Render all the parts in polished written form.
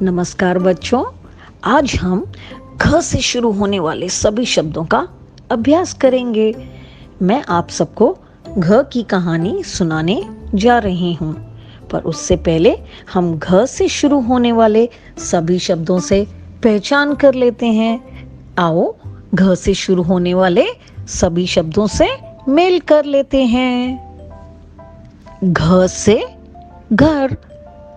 नमस्कार बच्चों, आज हम घ से शुरू होने वाले सभी शब्दों का अभ्यास करेंगे। मैं आप सबको घ की कहानी सुनाने जा रही हूँ, पर उससे पहले हम घ से शुरू होने वाले सभी शब्दों से पहचान कर लेते हैं। आओ घ से शुरू होने वाले सभी शब्दों से मेल कर लेते हैं। घ से घर,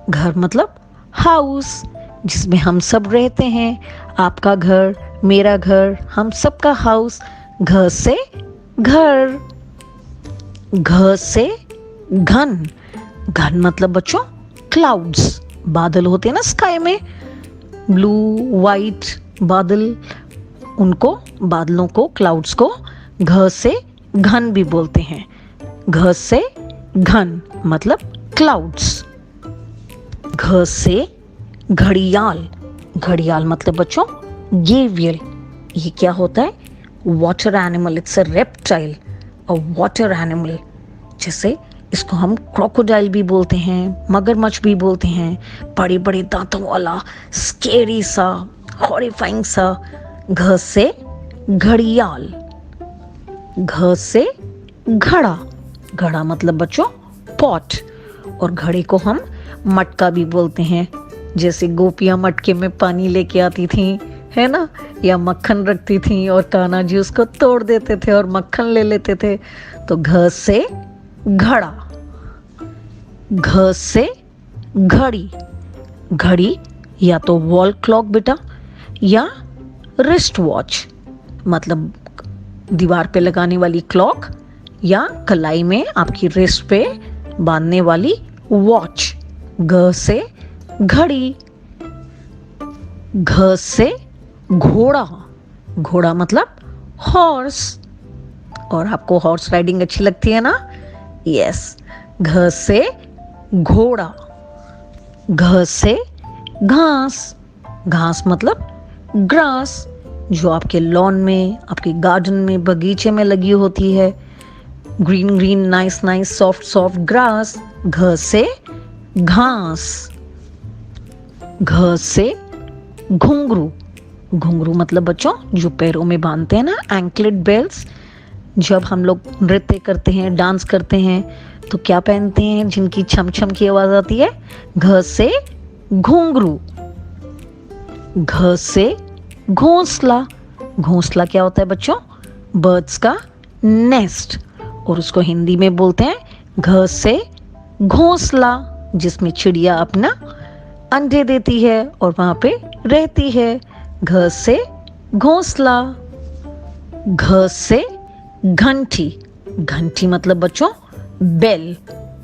घर मतलब हाउस, जिसमें हम सब रहते हैं। आपका घर, मेरा घर, हम सबका हाउस। घ से घर। घ से घन, घन मतलब बच्चों क्लाउड्स, बादल होते हैं ना स्काई में, ब्लू वाइट बादल, उनको बादलों को, क्लाउड्स को घ से घन भी बोलते हैं। घ से घन मतलब क्लाउड्स। घ से घड़ियाल, घड़ियाल मतलब बच्चों गेवियल। ये क्या होता है? Water animal, it's a reptile, a water animal. जैसे इसको हम क्रोकोडाइल भी बोलते हैं, मगरमच्छ भी बोलते हैं, बड़े बड़े दांतों वाला, स्केरी सा, हॉरिफाइंग सा। घ से घड़ियाल। घ से घड़ा, घड़ा मतलब बच्चों पॉट, और घड़े को हम मटका भी बोलते हैं। जैसे गोपियां मटके में पानी लेके आती थी, है ना, या मक्खन रखती थी और कान्हा जी उसको तोड़ देते थे और मक्खन ले लेते थे। तो घ से घड़ा। घ से घड़ी, घड़ी या तो वॉल क्लॉक बेटा, या रिस्ट वॉच, मतलब दीवार पे लगाने वाली क्लॉक, या कलाई में आपकी रिस्ट पे बांधने वाली वॉच। घ से घड़ी। घ से घोड़ा, घोड़ा मतलब हॉर्स, और आपको हॉर्स राइडिंग अच्छी लगती है ना? यस। घ से घोड़ा। घ से घास, घास मतलब ग्रास, जो आपके लॉन में, आपके गार्डन में, बगीचे में लगी होती है। Green green nice nice soft soft grass. घ से घास। घ से घुंघरू, घुंघरू मतलब बच्चों जो पैरों में बांधते हैं ना, एंकलेट बेल्स। जब हम लोग नृत्य करते हैं, डांस करते हैं, तो क्या पहनते हैं जिनकी छम छम की आवाज आती है? घ से घुंघरू। घ से घोंसला, घोंसला क्या होता है बच्चों? बर्ड्स का नेस्ट, और उसको हिंदी में बोलते हैं घ से घोंसला, जिसमें चिड़िया अपना अंडे देती है और वहां पे रहती है। घ से घोंसला। घ से घंटी, घंटी मतलब बच्चों बेल,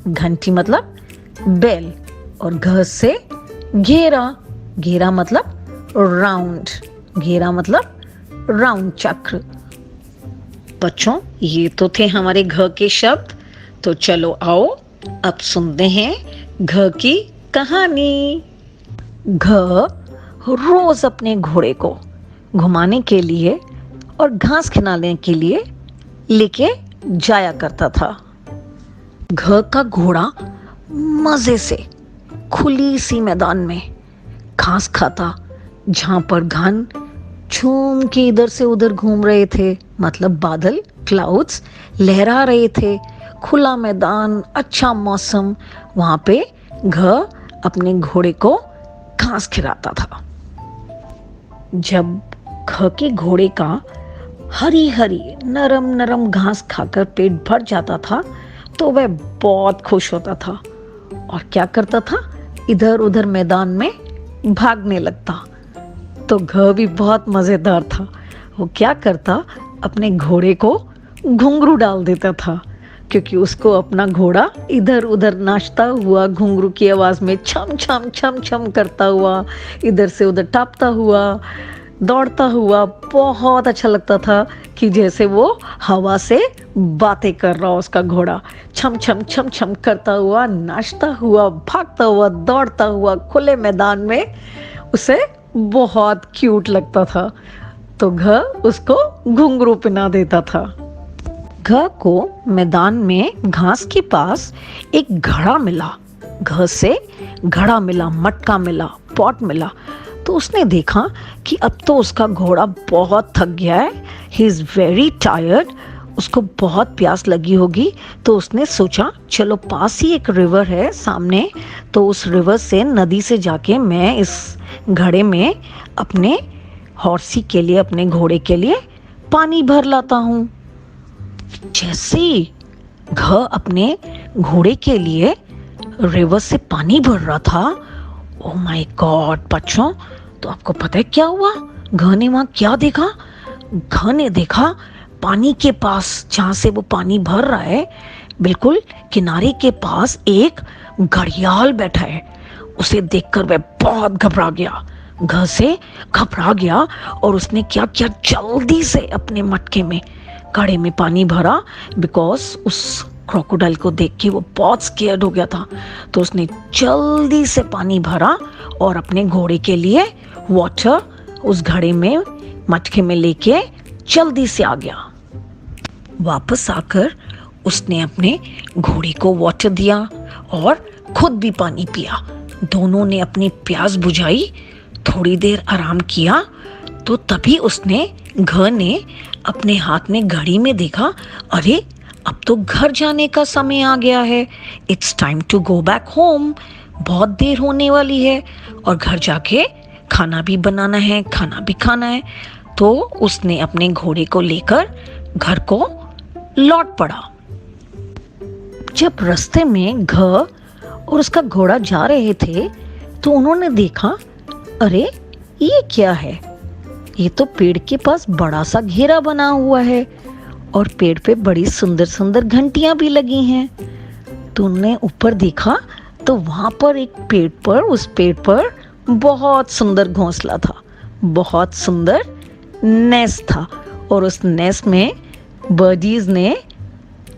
घंटी मतलब बेल। और घ से घेरा, घेरा मतलब राउंड, घेरा मतलब राउंड चक्र। बच्चों ये तो थे हमारे घ के शब्द, तो चलो आओ अब सुनते हैं घ की कहानी। घ रोज अपने घोड़े को घुमाने के लिए और घास खिलाने के लिए लेके जाया करता था। घ का घोड़ा मजे से खुली सी मैदान में घास खाता, जहां पर घन झूम के इधर से उधर घूम रहे थे, मतलब बादल, क्लाउड्स लहरा रहे थे। खुला मैदान, अच्छा मौसम, वहां पे घ अपने घोड़े को घास खिलाता था। जब घ के घोड़े का हरी हरी नरम नरम घास खाकर पेट भर जाता था, तो वह बहुत खुश होता था और क्या करता था? इधर उधर मैदान में भागने लगता। तो घ भी बहुत मजेदार था। वो क्या करता? अपने घोड़े को घुंघरू डाल देता था, क्योंकि उसको अपना घोड़ा इधर उधर नाचता हुआ, घुंघरू की आवाज में छम छम छम छम करता हुआ, इधर से उधर टापता हुआ, दौड़ता हुआ बहुत अच्छा लगता था, कि जैसे वो हवा से बातें कर रहा हो उसका घोड़ा। छम छम छम छम करता हुआ, नाचता हुआ, भागता हुआ, दौड़ता हुआ खुले मैदान में, उसे बहुत क्यूट लगता था। तो घ उसको घुंघरू पहना देता था। घ को मैदान में घास के पास एक घड़ा मिला। घ से घड़ा मिला, मटका मिला, पॉट मिला। तो उसने देखा कि अब तो उसका घोड़ा बहुत थक गया है, ही इज वेरी टायर्ड, उसको बहुत प्यास लगी होगी। तो उसने सोचा चलो पास ही एक रिवर है सामने, तो उस रिवर से, नदी से जाके मैं इस घड़े में अपने हॉर्सी के लिए, अपने घोड़े के लिए पानी भर लाता हूँ। जैसे ही घ अपने घोड़े के लिए रिवर से पानी भर रहा था, ओ माय गॉड बच्चों, तो आपको पता है क्या हुआ? घ ने वहां क्या देखा? घ ने देखा पानी के पास, जहां से वो पानी भर रहा है, बिल्कुल किनारे के पास एक घड़ियाल बैठा है। उसे देखकर वह बहुत घबरा गया, घ से घबरा गया, और उसने क्या किया, जल्दी से अपने मटके में, घड़े में पानी भरा, बिकॉज उस क्रोकोडाइल को देख के वो बहुत स्केयर्ड हो गया था। तो उसने जल्दी से पानी भरा और अपने घोड़े के लिए वाटर उस घड़े में, मटके में लेके जल्दी से आ गया। वापस आकर उसने अपने घोड़े को वाटर दिया और खुद भी पानी पिया। दोनों ने अपनी प्यास बुझाई, थोड़ी देर आराम किया। तो तभी उसने, घ ने अपने हाथ में घड़ी में देखा, अरे अब तो घर जाने का समय आ गया है, it's time to go back home, बहुत देर होने वाली है और घर जाके खाना भी बनाना है, खाना भी खाना है। तो उसने अपने घोड़े को लेकर घर को लौट पड़ा। जब रास्ते में घ और उसका घोड़ा जा रहे थे तो उन्होंने देखा, अरे ये क्या है? ये तो पेड़ के पास बड़ा सा घेरा बना हुआ है और पेड़ पे बड़ी सुंदर सुंदर घंटियां भी लगी हैं। तो उन्होंने ऊपर देखा तो वहां पर एक पेड़ पर, उस पेड़ पर बहुत सुंदर घोंसला था, बहुत सुंदर नेस्ट था, और उस नेस्ट में बर्डीज ने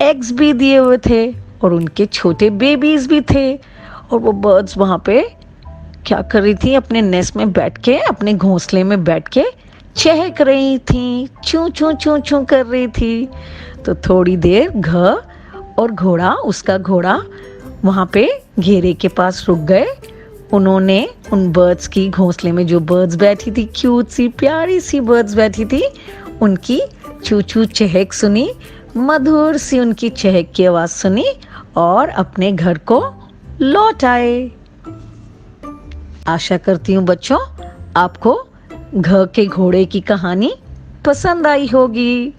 एग्स भी दिए हुए थे और उनके छोटे बेबीज भी थे। और वो बर्ड्स वहां पे क्या कर रही थी, अपने नेस्ट में बैठ के, अपने घोंसले में बैठ के चहक रही थी, चूं चूं चूं चूं कर रही थी। तो थोड़ी देर घ और घोड़ा, उसका घोड़ा वहां पे घेरे के पास रुक गए। उन्होंने उन बर्ड्स की, घोंसले में जो बर्ड्स बैठी थी, क्यूट सी प्यारी सी बर्ड्स बैठी थी, उनकी चू चू चहक सुनी, मधुर सी उनकी चहक की आवाज सुनी और अपने घर को लौट आए। आशा करती हूँ बच्चों आपको घ के घोड़े की कहानी पसंद आई होगी।